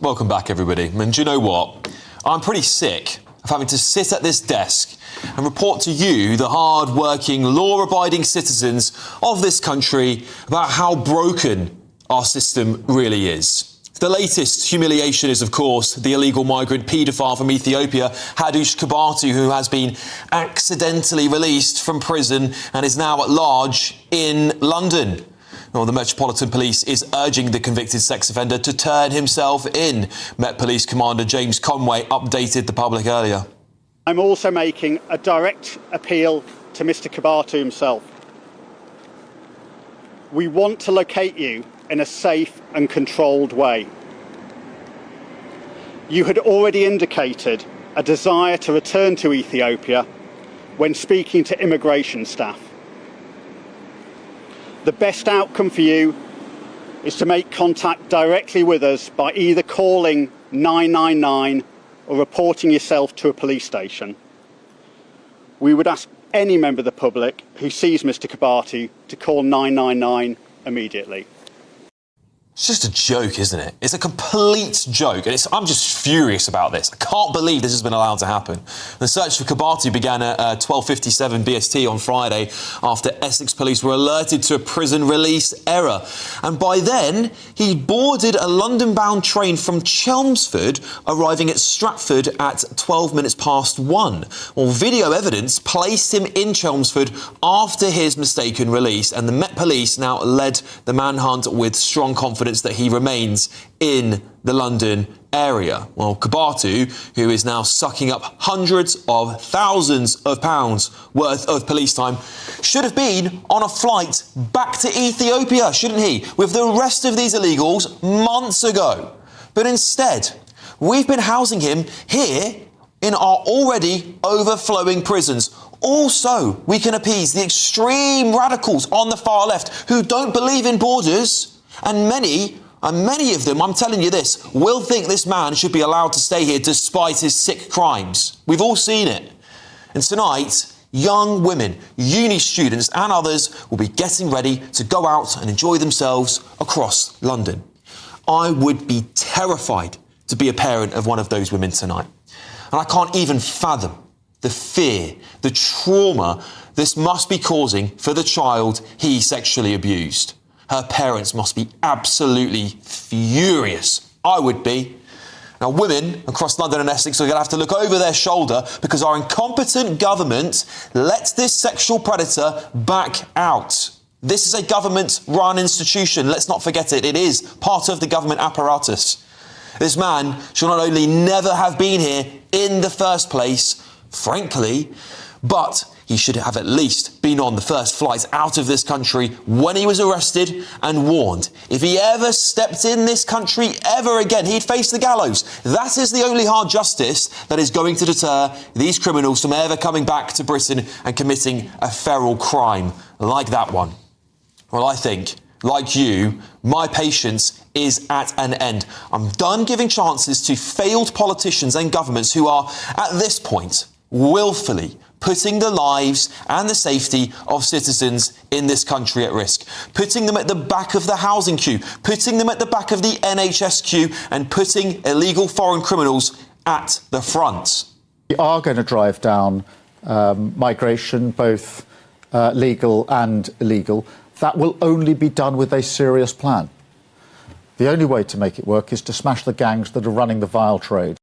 Welcome back, everybody. And do you know what? I'm pretty sick of having to sit at this desk and report to you, the hard-working, law-abiding citizens of this country, about how broken our system really is. The latest humiliation is, of course, the illegal migrant paedophile from Ethiopia, Hadush Kebatu, who has been accidentally released from prison and is now at large in London. Well, the Metropolitan Police is urging the convicted sex offender to turn himself in. Met Police Commander James Conway updated the public earlier. I'm also making a direct appeal to Mr. Kebatu himself. We want to locate you in a safe and controlled way. You had already indicated a desire to return to Ethiopia when speaking to immigration staff. The best outcome for you is to make contact directly with us by either calling 999 or reporting yourself to a police station. We would ask any member of the public who sees Mr. Kebatu to call 999 immediately. It's just a joke, isn't it? It's a complete joke. And I'm just furious about this. I can't believe this has been allowed to happen. The search for Kebatu began at 12:57 BST on Friday after Essex police were alerted to a prison release error. And by then, he'd boarded a London-bound train from Chelmsford, arriving at Stratford at 12 minutes past 1. Well, video evidence placed him in Chelmsford after his mistaken release, and the Met Police now led the manhunt with strong confidence that he remains in the London area. Well, Kebatu, who is now sucking up hundreds of thousands of pounds worth of police time, should have been on a flight back to Ethiopia, shouldn't he, with the rest of these illegals months ago. But instead, we've been housing him here in our already overflowing prisons. Also, we can appease the extreme radicals on the far left who don't believe in borders. And many of them, I'm telling you this, will think this man should be allowed to stay here despite his sick crimes. We've all seen it. And tonight, young women, uni students and others will be getting ready to go out and enjoy themselves across London. I would be terrified to be a parent of one of those women tonight. And I can't even fathom the fear, the trauma this must be causing for the child he sexually abused. Her parents must be absolutely furious. I would be. Now, women across London and Essex are going to have to look over their shoulder because our incompetent government let this sexual predator back out. This is a government-run institution. Let's not forget it. It is part of the government apparatus. This man should not only never have been here in the first place, frankly, but he should have at least been on the first flight out of this country when he was arrested and warned. If he ever stepped in this country ever again, he'd face the gallows. That is the only hard justice that is going to deter these criminals from ever coming back to Britain and committing a feral crime like that one. Well, I think, like you, my patience is at an end. I'm done giving chances to failed politicians and governments who are, at this point, willfully putting the lives and the safety of citizens in this country at risk, putting them at the back of the housing queue, putting them at the back of the NHS queue, and putting illegal foreign criminals at the front. We are going to drive down migration, both legal and illegal. That will only be done with a serious plan. The only way to make it work is to smash the gangs that are running the vile trade.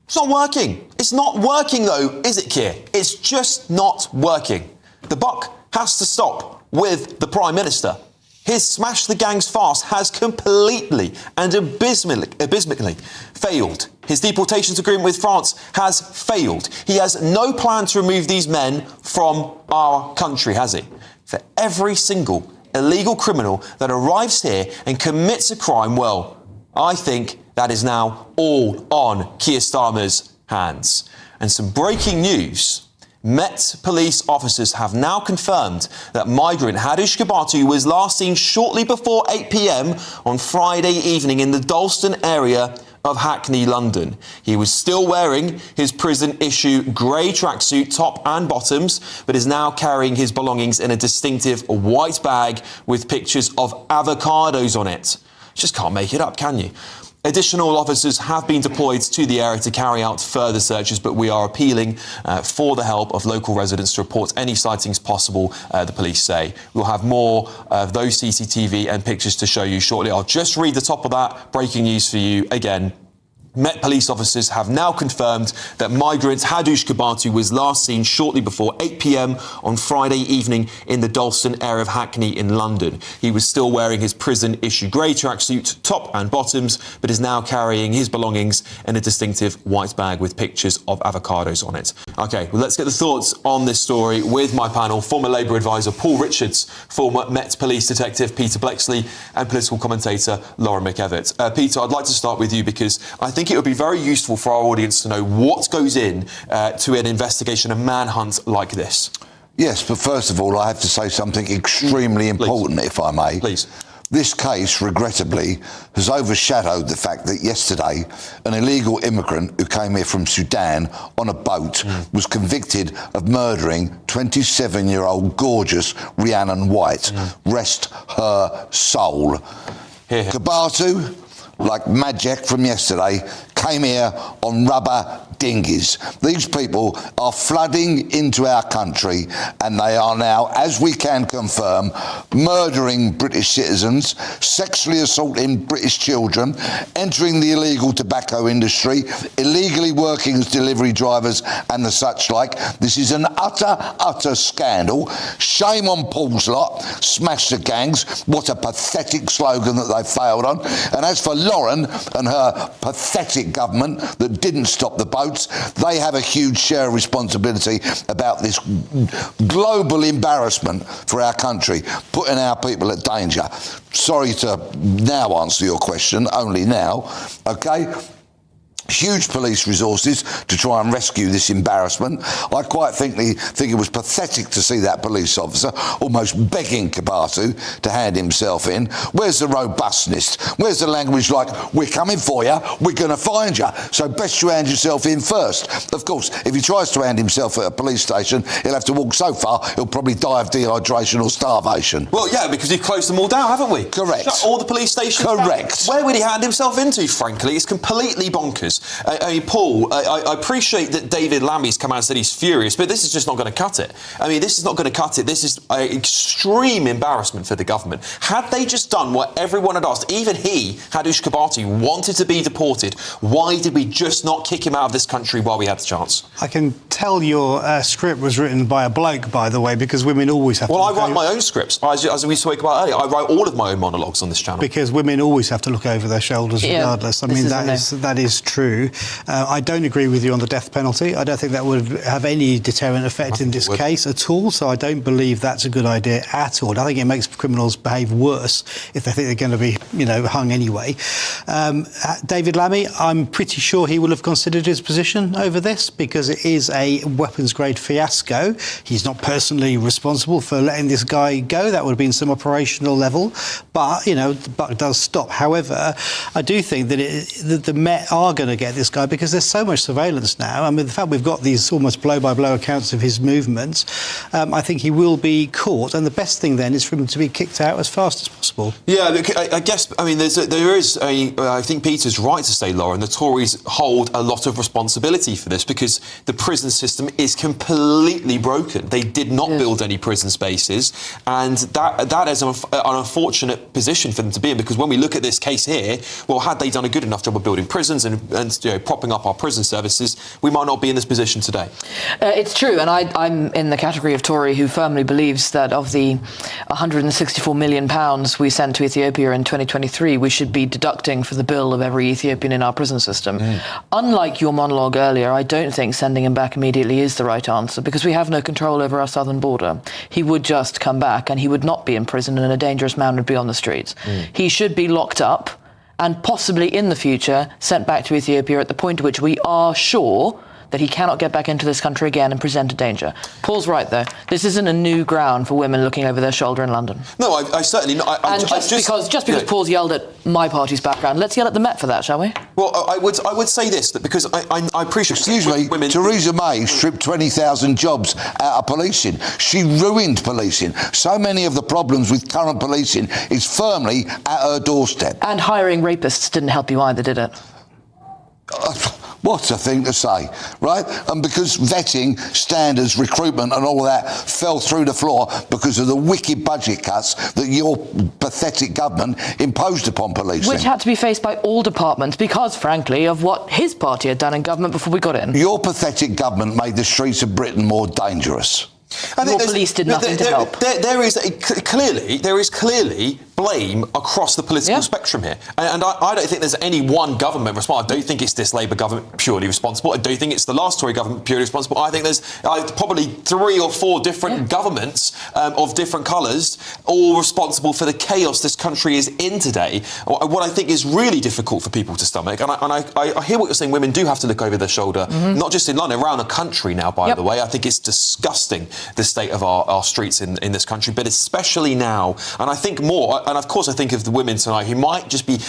It's not working. It's not working, though, is it, Keir? It's just not working. The buck has to stop with the Prime Minister. His smash the gangs farce has completely and abysmally failed. His deportations agreement with France has failed. He has no plan to remove these men from our country, has he? For every single illegal criminal that arrives here and commits a crime, well, I think that is now all on Keir Starmer's hands. And some breaking news. Met police officers have now confirmed that migrant Hadush Kebatu was last seen shortly before 8 p.m. on Friday evening in the Dalston area of Hackney, London. He was still wearing his prison-issue grey tracksuit, top and bottoms, but is now carrying his belongings in a distinctive white bag with pictures of avocados on it. Just can't make it up, can you? Additional officers have been deployed to the area to carry out further searches, but we are appealing for the help of local residents to report any sightings possible, the police say. We'll have more of those CCTV and pictures to show you shortly. I'll just read the top of that. Breaking news for you again. Met police officers have now confirmed that migrant Hadush Kebatu was last seen shortly before 8 p.m. on Friday evening in the Dalston area of Hackney in London. He was still wearing his prison-issue grey tracksuit, top and bottoms, but is now carrying his belongings in a distinctive white bag with pictures of avocados on it. OK, well, let's get the thoughts on this story with my panel, former Labour advisor Paul Richards, former Met Police detective Peter Blexley, and political commentator Lauren McEvitt. Peter, I'd like to start with you because I think it would be very useful for our audience to know what goes in to an investigation, a manhunt like this. Yes, but first of all, I have to say something extremely important, if I may. Please. This case, regrettably, has overshadowed the fact that yesterday an illegal immigrant who came here from Sudan on a boat was convicted of murdering 27-year-old gorgeous Rhiannon White. Rest her soul. Here. Kebatu, like magic from yesterday, came here on rubber dinghies. These people are flooding into our country and they are now, as we can confirm, murdering British citizens, sexually assaulting British children, entering the illegal tobacco industry, illegally working as delivery drivers and the such like. This is an utter scandal. Shame on Paul's lot. Smash the gangs. What a pathetic slogan that they failed on. And as for Lauren and her pathetic government that didn't stop the boats, they have a huge share of responsibility about this global embarrassment for our country, putting our people at danger. Sorry to now answer your question, only now, okay? Huge police resources to try and rescue this embarrassment. I quite think it was pathetic to see that police officer almost begging Kebatu to hand himself in. Where's the robustness? Where's the language like, we're coming for you, we're going to find you, so best you hand yourself in first? Of course, if he tries to hand himself at a police station, he'll have to walk so far, he'll probably die of dehydration or starvation. Well, yeah, because we've closed them all down, haven't we? Correct. Shut all the police stations Correct. down. Where would he hand himself into, frankly? It's completely bonkers. I mean, Paul, I appreciate that David Lammy's come out and said he's furious, but this is just not going to cut it. I mean, this is not going to cut it. This is an extreme embarrassment for the government. Had they just done what everyone had asked, even he, Hadush Kebatu, wanted to be deported, why did we just not kick him out of this country while we had the chance? I can tell your script was written by a bloke, by the way, because women always have to... Well, I write my own scripts, as we spoke about earlier. I write all of my own monologues on this channel. Because women always have to look over their shoulders regardless. I mean, that is true. I don't agree with you on the death penalty. I don't think that would have any deterrent effect in this case at all, so I don't believe that's a good idea at all. I think it makes criminals behave worse if they think they're going to be, hung anyway. David Lammy, I'm pretty sure he will have considered his position over this because it is a weapons-grade fiasco. He's not personally responsible for letting this guy go. That would have been some operational level, but, the buck does stop. However, I do think that the Met are going to get this guy because there's so much surveillance now. I mean, the fact we've got these almost blow-by-blow accounts of his movements, I think he will be caught. And the best thing then is for him to be kicked out as fast as possible. Yeah, I guess, I mean, I think Peter's right to say, Lauren, the Tories hold a lot of responsibility for this because the prison system is completely broken. They did not build any prison spaces, and that is an unfortunate position for them to be in because when we look at this case here, well, had they done a good enough job of building prisons and propping up our prison services, we might not be in this position today. It's true, and I'm in the category of Tory who firmly believes that of the £164 million we sent to Ethiopia in 2023, we should be deducting for the bill of every Ethiopian in our prison system. Unlike your monologue earlier, I don't think sending him back immediately is the right answer because we have no control over our southern border. He would just come back and he would not be in prison and a dangerous man would be on the streets. He should be locked up and possibly in the future sent back to Ethiopia at the point at which we are sure that he cannot get back into this country again and present a danger. Paul's right, though. This isn't a new ground for women looking over their shoulder in London. No, I certainly not. Just because Paul's yelled at my party's background, let's yell at the Met for that, shall we? Well, I would say this, that because I appreciate... Excuse me, women... Theresa May stripped 20,000 jobs out of policing. She ruined policing. So many of the problems with current policing is firmly at her doorstep. And hiring rapists didn't help you either, did it? What's a thing to say, right? And because vetting, standards, recruitment and all of that fell through the floor because of the wicked budget cuts that your pathetic government imposed upon policing. Which had to be faced by all departments because, frankly, of what his party had done in government before we got in. Your pathetic government made the streets of Britain more dangerous. Your police did nothing to help. There is clearly blame across the political spectrum here. And I don't think there's any one government responsible. I don't think it's this Labour government purely responsible. I don't think it's the last Tory government purely responsible. I think there's probably 3 or 4 different governments of different colours all responsible for the chaos this country is in today. What I think is really difficult for people to stomach, and I hear what you're saying, women do have to look over their shoulder, not just in London, around the country now, by the way. I think it's disgusting, the state of our streets in this country, but especially now. And I think more, and of course I think of the women tonight who might just be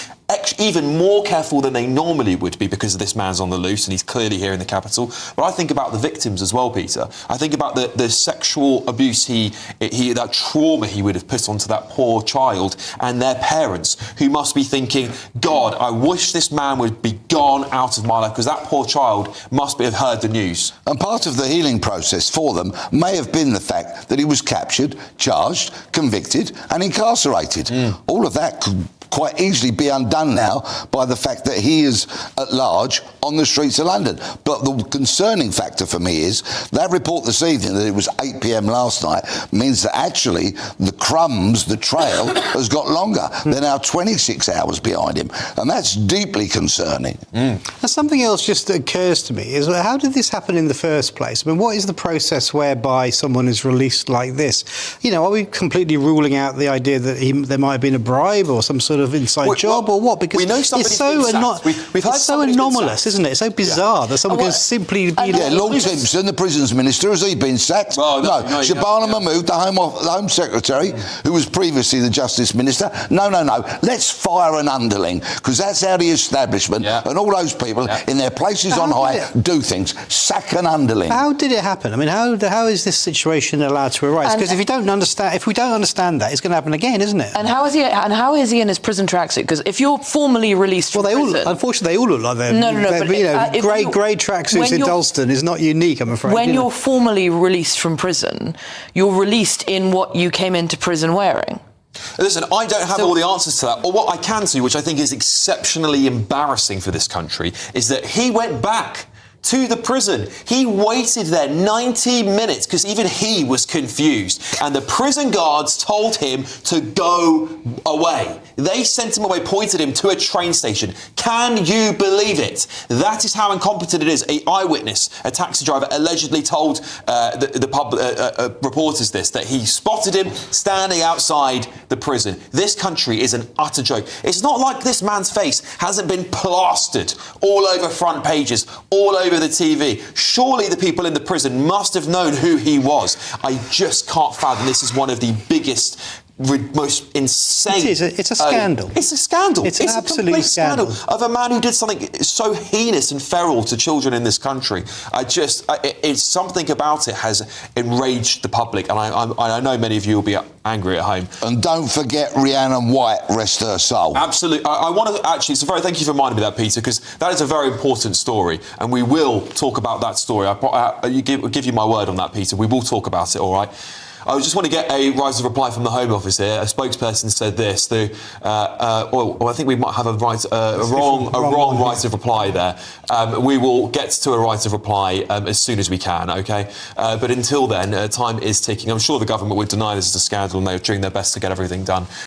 even more careful than they normally would be because this man's on the loose and he's clearly here in the capital. But I think about the victims as well, Peter. I think about the sexual abuse that trauma he would have put onto that poor child and their parents who must be thinking, God, I wish this man would be gone out of my life, because that poor child must have heard the news. And part of the healing process for them may have been the fact that he was captured, charged, convicted and incarcerated. All of that could quite easily be undone now by the fact that he is at large on the streets of London. But the concerning factor for me is that report this evening that it was 8 p.m. last night means that actually the crumbs, the trail, has got longer. They're now 26 hours behind him, and that's deeply concerning. Now, something else just occurs to me is, how did this happen in the first place? I mean, what is the process whereby someone is released like this? You know, are we completely ruling out the idea that there might have been a bribe or some sort of inside job or what? Because we know it's so anomalous, isn't it? It's so bizarre that someone can simply be... Lord Timpson, the prisons minister, has he been sacked? Well, no. Shabana Mahmood, the Home Secretary, who was previously the Justice Minister. No. Let's fire an underling, because that's how the establishment and all those people in their places on high do things. Sack an underling. How did it happen? I mean, how is this situation allowed to arise? Because if we don't understand that, it's going to happen again, isn't it? And how is he in his prison tracksuit? Because if you're formally released from prison... Unfortunately, they all look like they're... grey tracksuits in Dalston is not unique, I'm afraid. When you're formally released from prison, you're released in what you came into prison wearing. Listen, I don't have all the answers to that. Or what I can see, which I think is exceptionally embarrassing for this country, is that he went back to the prison. He waited there 90 minutes because even he was confused. And the prison guards told him to go away. They sent him away, pointed him to a train station. Can you believe it? That is how incompetent it is. An eyewitness, a taxi driver, allegedly told the reporters this, that he spotted him standing outside the prison. This country is an utter joke. It's not like this man's face hasn't been plastered all over front pages, all over the TV. Surely the people in the prison must have known who he was. I just can't fathom. This is one of the biggest, most insane... It's a scandal. It's a scandal. It's an absolute scandal of a man who did something so heinous and feral to children in this country. It's something about it has enraged the public, and I know many of you will be angry at home. And don't forget Rhiannon White, rest her soul. Absolutely. I want to actually, thank you for reminding me of that, Peter, because that is a very important story, and we will talk about that story. I'll give you my word on that, Peter. We will talk about it, all right? I just want to get a rise of reply from the Home Office here. A spokesperson said this. I think we might have a wrong right of reply there. We will get to a right of reply as soon as we can, OK? But until then, time is ticking. I'm sure the government would deny this is a scandal and they're doing their best to get everything done.